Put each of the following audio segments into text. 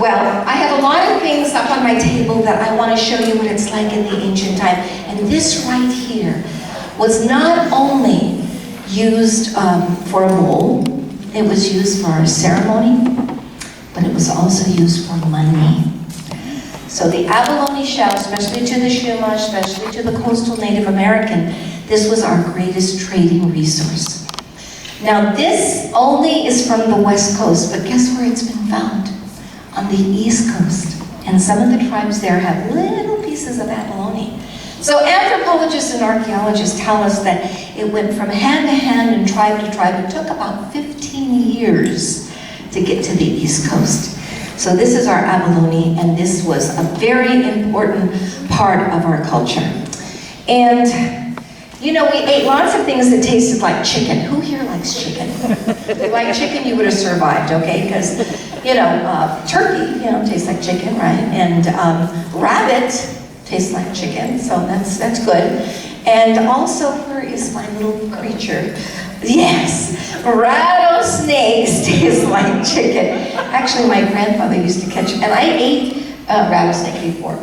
Well, I have a lot of things up on my table that I want to show you what it's like in the ancient time. And this right here was not only used for a bowl, it was used for a ceremony, but it was also used for money. So the abalone shell, especially to the Shuma, especially to the coastal Native American, this was our greatest trading resource. Now this only is from the West Coast, but guess where it's been found? On the East Coast. And some of the tribes there have little pieces of abalone. So anthropologists and archaeologists tell us that it went from hand to hand and tribe to tribe. It took about 15 years to get to the East Coast. So this is our abalone, and this was a very important part of our culture. And you know, we ate lots of things that tasted like chicken. Who here likes chicken? If you like chicken, you would have survived, okay? Because, you know, turkey, you know, tastes like chicken, right? And rabbit tastes like chicken, so that's good. And also, where is my little creature? Yes, rattlesnakes taste like chicken. Actually, my grandfather used to catch them, and I ate rattlesnake before.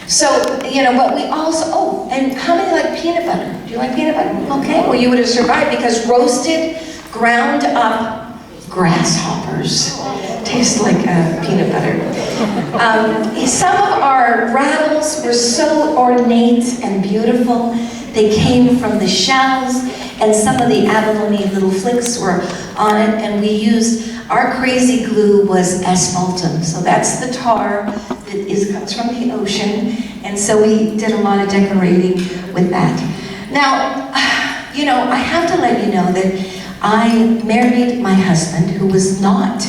So, you know, but we also, oh, and how many like peanut butter? Do you like peanut butter? Okay, well you would have survived because roasted, ground up grasshoppers taste like peanut butter. Some of our rattles were so ornate and beautiful. They came from the shells, and some of the abalone little flicks were on it, and we used, our crazy glue was asphaltum. So that's the tar that comes from the ocean, and so we did a lot of decorating with that. Now, you know, I have to let you know that I married my husband, who was not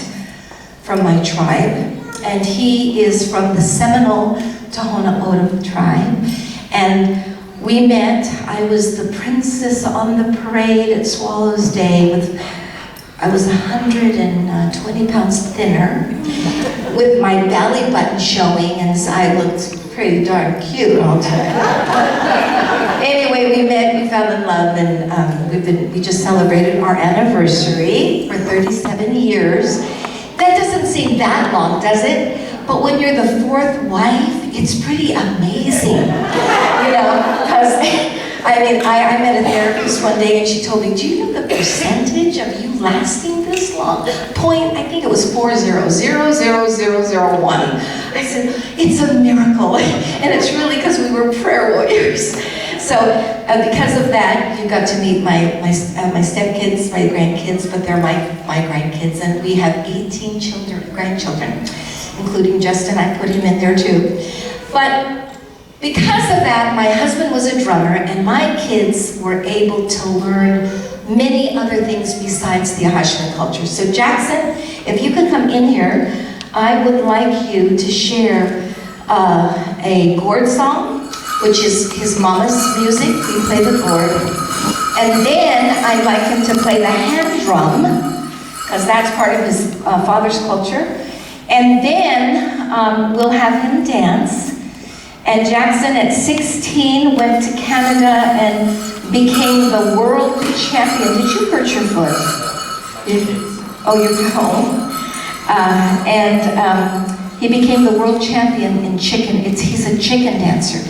from my tribe, and he is from the Seminole Tohono O'odham tribe, and we met. I was the princess on the parade at Swallows Day I was 120 pounds thinner, with my belly button showing, and so I looked pretty darn cute all the time. Anyway, we met, we fell in love, and we just celebrated our anniversary for 37 years. That doesn't seem that long, does it? But when you're the fourth wife, it's pretty amazing, you know, because I mean, I met a therapist one day and she told me, do you know the percentage of you lasting this long? I think it was 0.00001. I said, it's a miracle, and it's really because we were prayer warriors. So because of that, you got to meet my stepkids, my grandkids, but they're my grandkids, and we have 18 grandchildren, including Justin. I put him in there too. But because of that, my husband was a drummer, and my kids were able to learn many other things besides the Acjachemen culture. So Jackson, if you could come in here, I would like you to share a gourd song, which is his mama's music. We play the gourd. And then I'd like him to play the hand drum, because that's part of his father's culture. And then we'll have him dance. And Jackson, at 16, went to Canada and became the world champion. Did you hurt your foot? Oh, you're home. He became the world champion in chicken. He's a chicken dancer.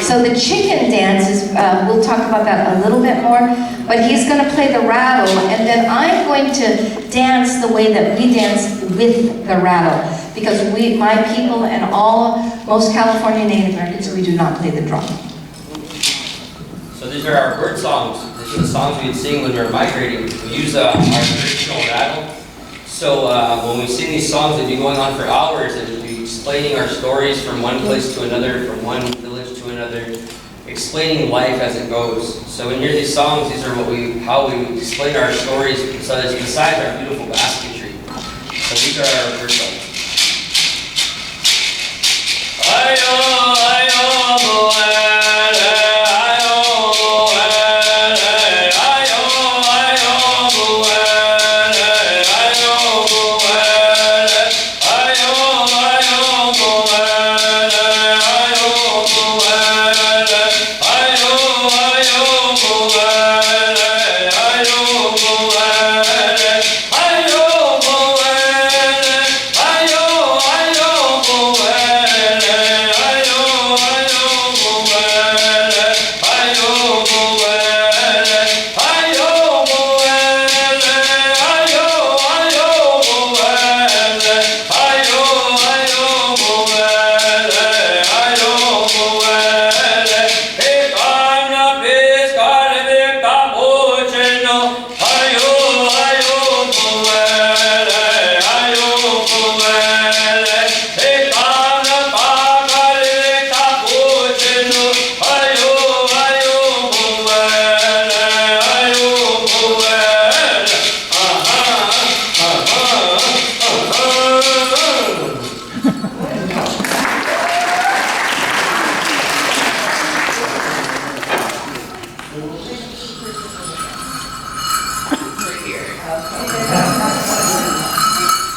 So the chicken dance is, we'll talk about that a little bit more, but he's going to play the rattle, and then I'm going to dance the way that we dance with the rattle, because my people and most California Native Americans, we do not play the drum. So these are our bird songs. These are the songs we'd sing when we were migrating. We use our traditional rattle. So when we sing these songs, they'd be going on for hours, and we'd be explaining our stories from one place to another, from one village to another, explaining life as it goes. So when you hear these songs, these are how we explain our stories besides our beautiful basketry. So these are our bird songs. Ayo,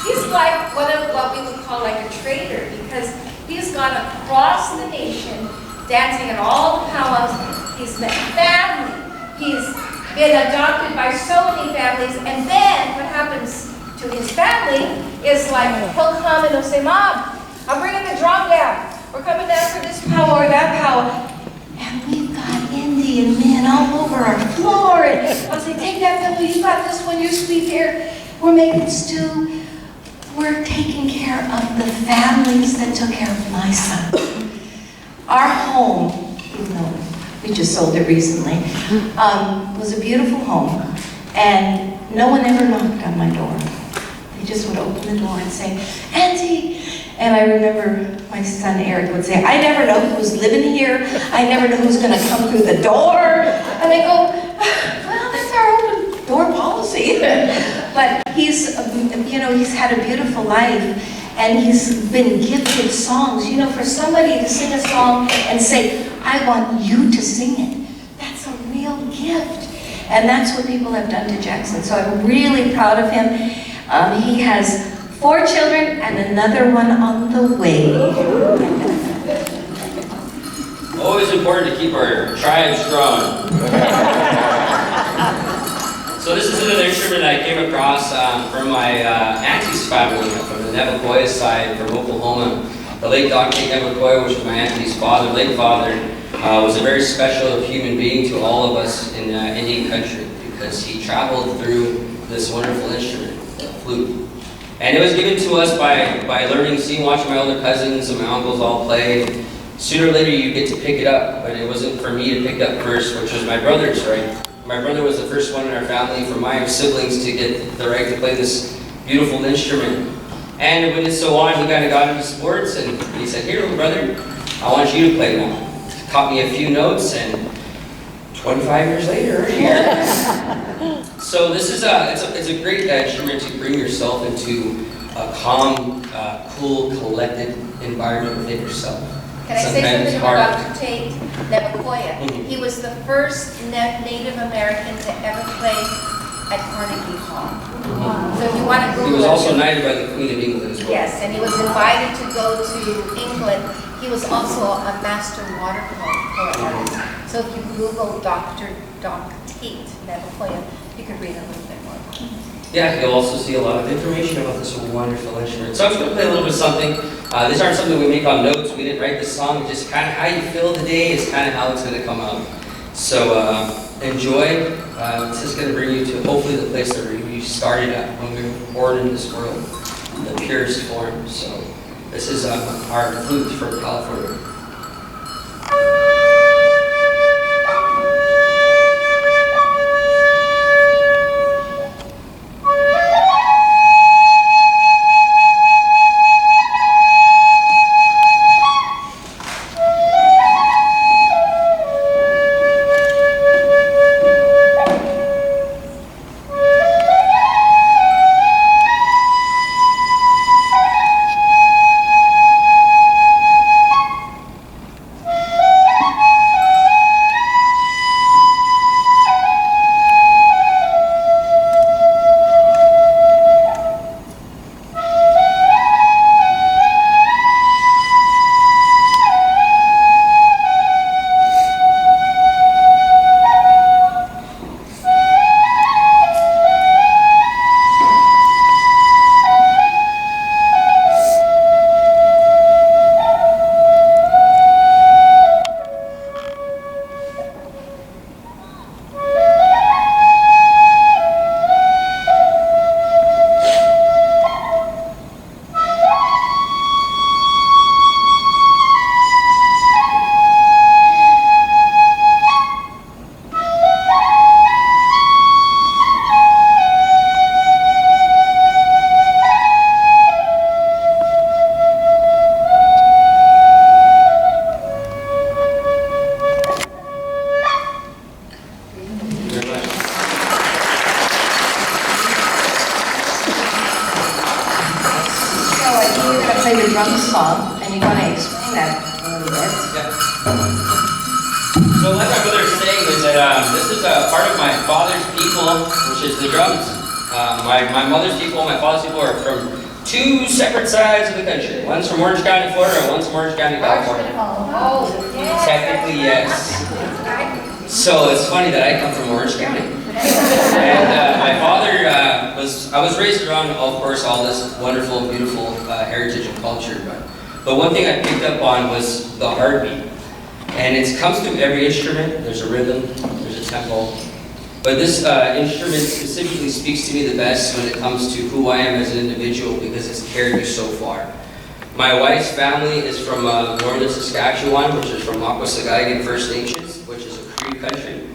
He's like one of what we would call like a trader, because he's gone across the nation, dancing at all the powwows. He's met family. He's been adopted by so many families, and then what happens to his family is like he'll come and he'll say, "Mom, I'm bringing the drum down. We're coming down for this powwow or that powwow." And we've got Indian men all over our floor. And I'll say, "Take that pillow, you got this one, you sleep here. We're making stew." We're taking care of the families that took care of my son. Our home, even though we just sold it recently, was a beautiful home. And no one ever knocked on my door. They just would open the door and say, "Auntie." And I remember my son Eric would say, "I never know who's living here. I never know who's going to come through the door." And I go, "Well, that's our open door policy." But he's, he's had a beautiful life, and he's been gifted songs. You know, for somebody to sing a song and say, "I want you to sing it," that's a real gift. And that's what people have done to Jackson. So I'm really proud of him. He has 4 children and another one on the way. Always important to keep our tribe strong. So this is another instrument I came across from my auntie's family, from the Navajoy side, from Oklahoma. The late Dr. Navajoy, which was my auntie's father, late father, was a very special human being to all of us in Indian country, because he traveled through this wonderful instrument, the flute. And it was given to us by learning, seeing, watching my older cousins and my uncles all play. Sooner or later you get to pick it up, but it wasn't for me to pick up first, which was my brother's right. My brother was the first one in our family for my siblings to get the right to play this beautiful instrument. And when it's so on, he kind of got into sports, and he said, "Here, little brother, I want you to play now." Taught me a few notes, and 25 years later, we're here. So this is it's a great instrument to bring yourself into a calm, cool, collected environment within yourself. Can I say something about Dr. Tate Navajoy? He was the first Native American to ever play at Carnegie Hall. So if you want to Google it. He was also knighted by the Queen of England as well. Yes, and he was invited to go to England. He was also a master watercolor artist. So if you Google Dr. Tate Navajoy, you could read a little bit more about him. Yeah, you'll also see a lot of information about this wonderful instrument. So I'm just going to play a little bit of something. These aren't something we make on notes. We didn't write this song. Just kind of how you feel today is kind of how it's going to come out. So enjoy. It's just going to bring you to hopefully the place that you started at when we were born in this world, in the purest form. So this is our flute from California. drum song, and you want to explain that a little bit. Yeah. So like my brother was saying is that this is a part of my father's people, which is the drums. My mother's people and my father's people are from two separate sides of the country. One's from Orange County, Florida, and one's from Orange County, California. Technically, yes. So it's funny that I come from Orange County. And my father I was raised around, of course, all this wonderful, beautiful heritage and culture. But one thing I picked up on was the heartbeat. And it comes through every instrument. There's a rhythm, there's a tempo. But this instrument specifically speaks to me the best when it comes to who I am as an individual because it's carried me so far. My wife's family is from northern Saskatchewan, which is from Acjachemen First Nations, which is a Cree country.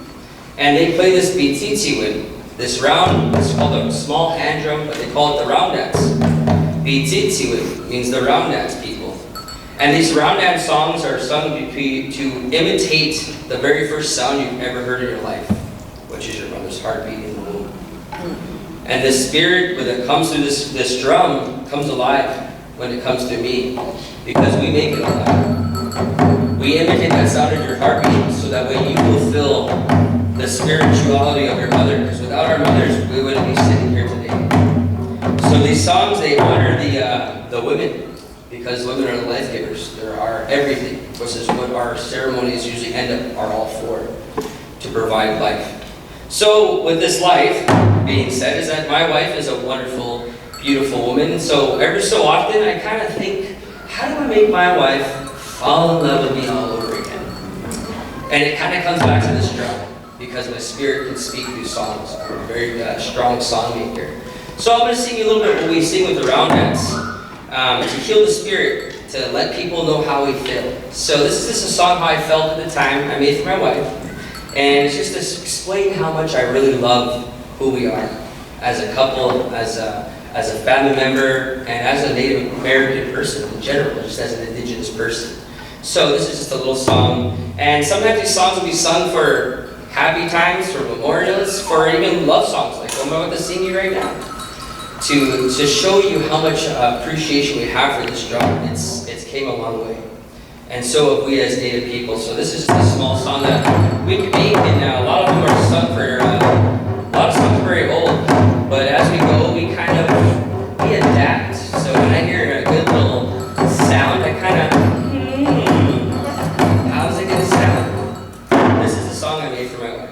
And they play this bititiwin, this round, it's called a small hand drum, but they call it the round dance. Bititiwin means the round dance people. And these round dance songs are sung to imitate the very first sound you've ever heard in your life, which is your mother's heartbeat in the womb. And the spirit that comes through this drum comes alive when it comes to me, because we make it alive. We imitate that sound of your heartbeat so that way you will feel the spirituality of your mother, because without our mothers, we wouldn't be sitting here today. So these songs, they honor the women, because women are the life givers. They are everything, which is what our ceremonies usually are all for, to provide life. So with this life being said, is that my wife is a wonderful, beautiful woman. So every so often, I kind of think, how do I make my wife fall in love with me all over again? And it kind of comes back to this drum, because my spirit can speak through songs. I'm a very strong song maker. So I'm going to sing you a little bit what we sing with the round dance, to heal the spirit, to let people know how we feel. So this is just a song how I felt at the time I made for my wife. And it's just to explain how much I really love who we are as a couple, as a family member, and as a Native American person in general, just as an Indigenous person. So this is just a little song. And sometimes these songs will be sung for happy times, for memorials, for even love songs, like what I'm about to sing you right now. To show you how much appreciation we have for this drum. It's came a long way. And so have we as Native people. So this is just a small song that we can make, and a lot of them are sung for, a lot of songs are very old. But as we go, we adapt. So when I hear a good little sound, I kind of, how's it gonna sound? This is a song I made for my wife.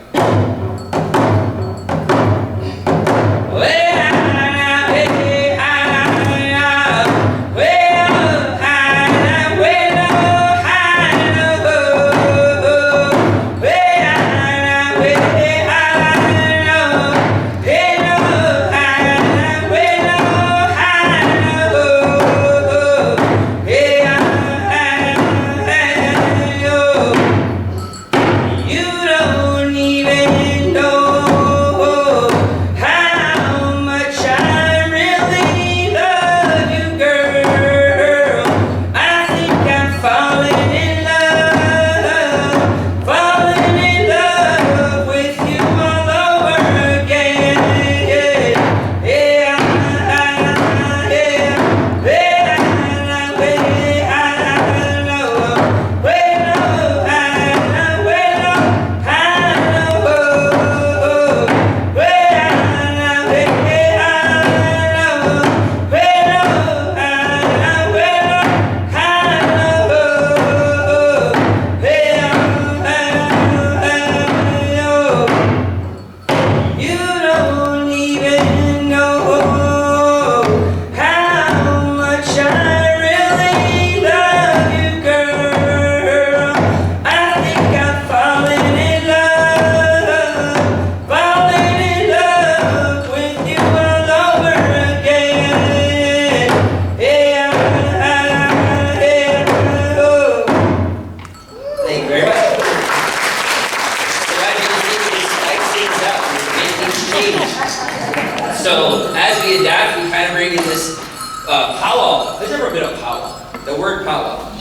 So as we adapt, we kind of bring in this powwow. There's never been a powwow. The word powwow.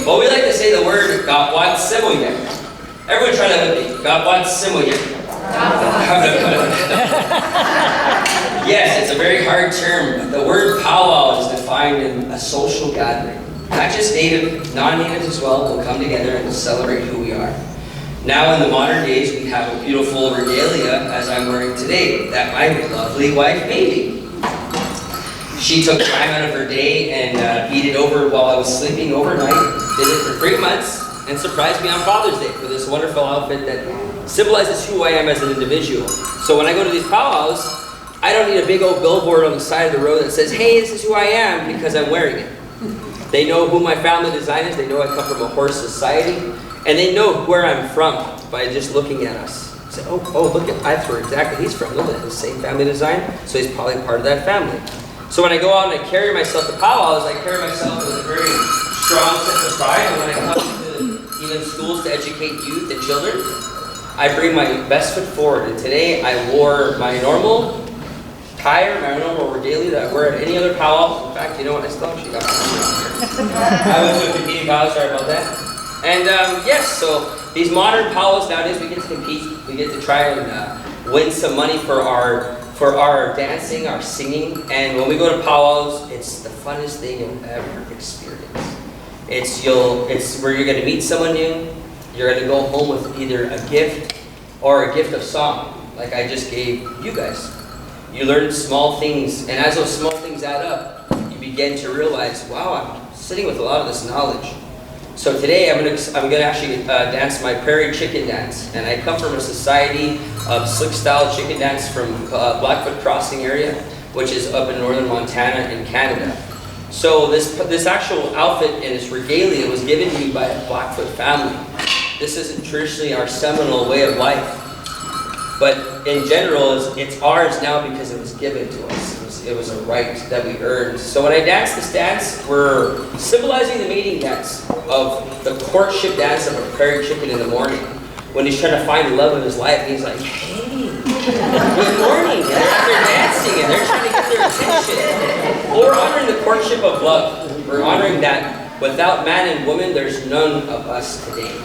But we like to say the word gapwat simoyen. Everyone try that with me. Gapwat simoyen. Yes, it's a very hard term. The word powwow is defined in a social gathering. Not just native, non-natives as well will come together and celebrate who we are. Now in the modern days, we have a beautiful regalia, as I'm wearing today, that my lovely wife made me. She took time out of her day and beat it over while I was sleeping overnight, did it for 3 months, and surprised me on Father's Day with this wonderful outfit that symbolizes who I am as an individual. So when I go to these powwows, I don't need a big old billboard on the side of the road that says, hey, this is who I am, because I'm wearing it. They know who my family design is, they know I come from a horse society, and they know where I'm from by just looking at us. Say, oh, look at, that's where exactly he's from. Look at the same family design, so he's probably part of that family. So when I go out and I carry myself to powwows, I carry myself with a very strong sense of pride. And when I come to even schools to educate youth and children, I bring my best foot forward. And today I wore my normal attire, my normal regalia that I wear at any other powwow. In fact, you know what? I still actually got my here. I went to a competing powwow, sorry about that. And yes, so these modern powwows nowadays, we get to compete. We get to try and win some money for our dancing, our singing. And when we go to powwows, it's the funnest thing you'll ever experience. It's where you're going to meet someone new. You're going to go home with either a gift or a gift of song, like I just gave you guys. You learn small things, and as those small things add up, you begin to realize, wow, I'm sitting with a lot of this knowledge. So today I'm gonna actually dance my prairie chicken dance, and I come from a society of slick style chicken dance from Blackfoot Crossing area, which is up in northern Montana in Canada. So this actual outfit and this regalia was given to me by a Blackfoot family. This isn't traditionally our Seminole way of life, but in general, it's ours now because it was given to us. It was a right that we earned. So when I dance this dance, we're symbolizing the mating dance of the courtship dance of a prairie chicken in the morning. When he's trying to find the love of his life, he's like, hey, good morning. And they're out there dancing and they're trying to get their attention. Well, we're honoring the courtship of love. We're honoring that without man and woman, there's none of us today.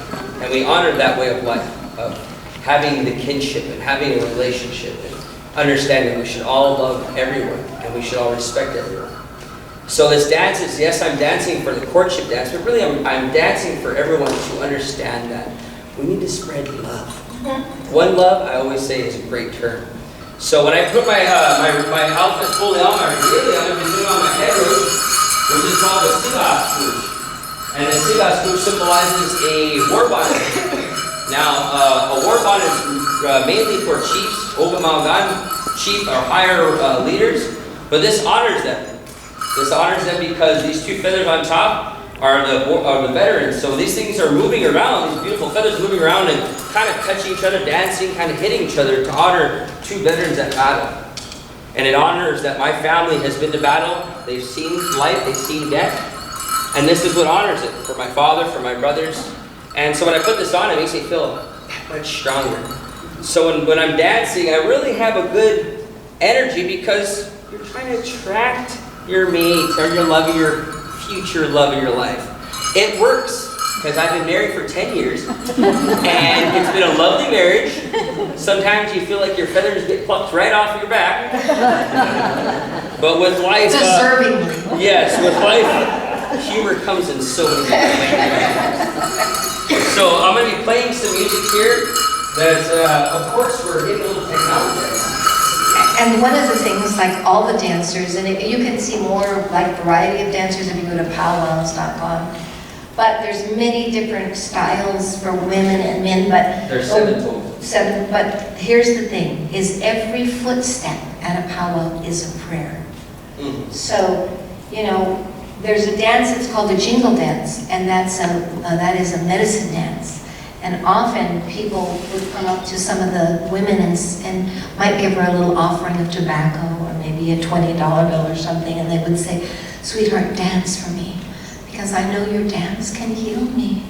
And we honor that way of life, of having the kinship and having a relationship and understanding we should all love everyone and we should all respect everyone. So this dance is, yes, I'm dancing for the courtship dance, but really I'm dancing for everyone to understand that we need to spread love. One love, I always say, is a great term. So when I put my outfit fully on, my regalia, I'm going to be doing on my head root, which is called the Sigas Rouge. And the Sigas Rouge symbolizes a war bonnet. Now, a war bonnet is mainly for chiefs, Ogamalgan chief or higher leaders, but this honors them. This honors them because these two feathers on top are the veterans. So these things are moving around, these beautiful feathers moving around and kind of touching each other, dancing, kind of hitting each other to honor two veterans at battle. And it honors that my family has been to battle, they've seen life, they've seen death, and this is what honors it for my father, for my brothers. And so when I put this on, it makes me feel that much stronger. So when I'm dancing, I really have a good energy because you're trying to attract your mate or your love of your future love of your life. It works because I've been married for 10 years and it's been a lovely marriage. Sometimes you feel like your feathers get plucked right off your back. But with life, deservingly. Yes, with life, humor comes in so many ways. So I'm going to be playing some music here that, of course, we're getting a little technology. And one of the things, like all the dancers, and you can see more like variety of dancers if you go to powwows.com, but there's many different styles for women and men, but there's 7 total. 7, but here's the thing, is every footstep at a powwow is a prayer. Mm-hmm. So, you know, there's a dance that's called a jingle dance, and that is a medicine dance. And often people would come up to some of the women and might give her a little offering of tobacco or maybe a $20 bill or something, and they would say, sweetheart, dance for me, because I know your dance can heal me.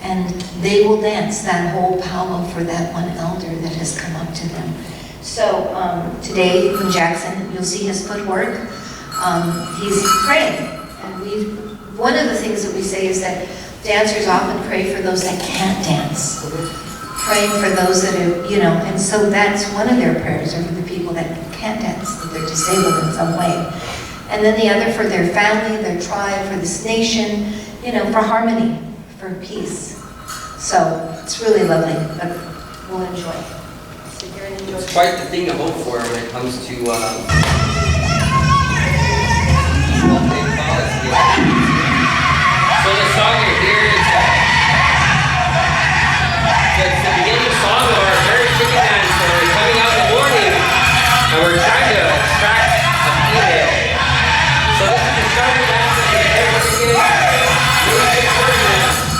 And they will dance that whole powwow for that one elder that has come up to them. So today in Jackson, you'll see his footwork. He's praying. And one of the things that we say is that dancers often pray for those that can't dance. Praying for those that are, you know, and so that's one of their prayers, are for the people that can't dance, that they're disabled in some way. And then the other for their family, their tribe, for this nation, you know, for harmony, for peace. So it's really lovely, but we'll enjoy. Sit here and enjoy. It's quite the thing to hope for when it comes to what they call it. So the song you hear is it's the beginning song of our very chicken dance. So we're coming out in the morning and we're trying to attract a female. So this is the starter dance of the very chicken. Really good version.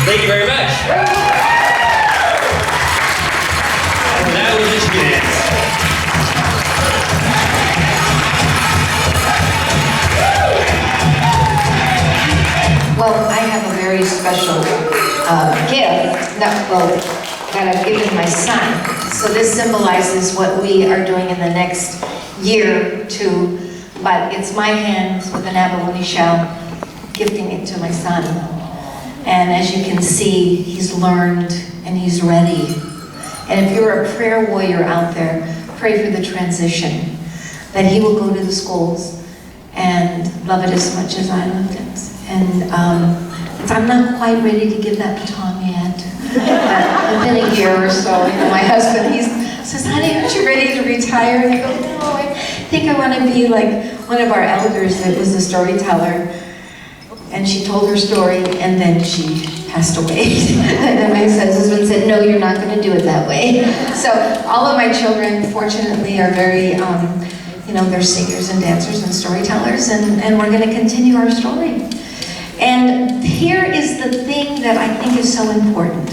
Thank you very much. That was the chicken dance. Well, I have a very special gift that I've given my son. So this symbolizes what we are doing in the next year or two, but it's my hand with an abalone shell gifting it to my son. And as you can see, he's learned and he's ready. And if you're a prayer warrior out there, pray for the transition, that he will go to the schools and love it as much as I loved it. And I'm not quite ready to give that baton yet. But within a year or so, my husband, he says, honey, aren't you ready to retire? And I go, no, I think I want to be like one of our elders that was a storyteller. And she told her story, and then she passed away. And my husband said, no, you're not going to do it that way. So all of my children, fortunately, are very, they're singers and dancers and storytellers, and we're going to continue our story. And here is the thing that I think is so important.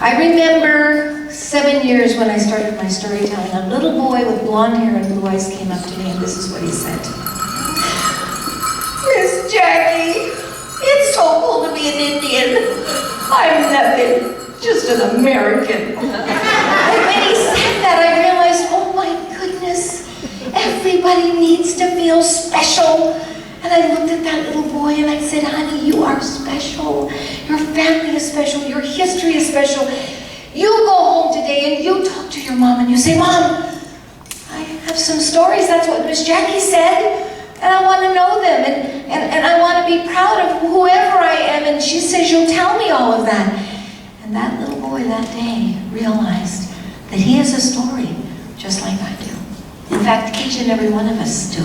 I remember 7 years when I started my storytelling, a little boy with blonde hair and blue eyes came up to me, and this is what he said. Miss Jackie, it's so cool to be an Indian. I'm nothing, just an American. And when he said that, I realized, oh my goodness, everybody needs to feel special. And I looked at that little boy and I said, honey, you are special. Your family is special. Your history is special. You go home today and you talk to your mom and you say, Mom, I have some stories. That's what Miss Jackie said. And I want to know them, and I want to be proud of whoever I am. And she says, you'll tell me all of that. And that little boy that day realized that he has a story just like I do. In fact, each and every one of us do.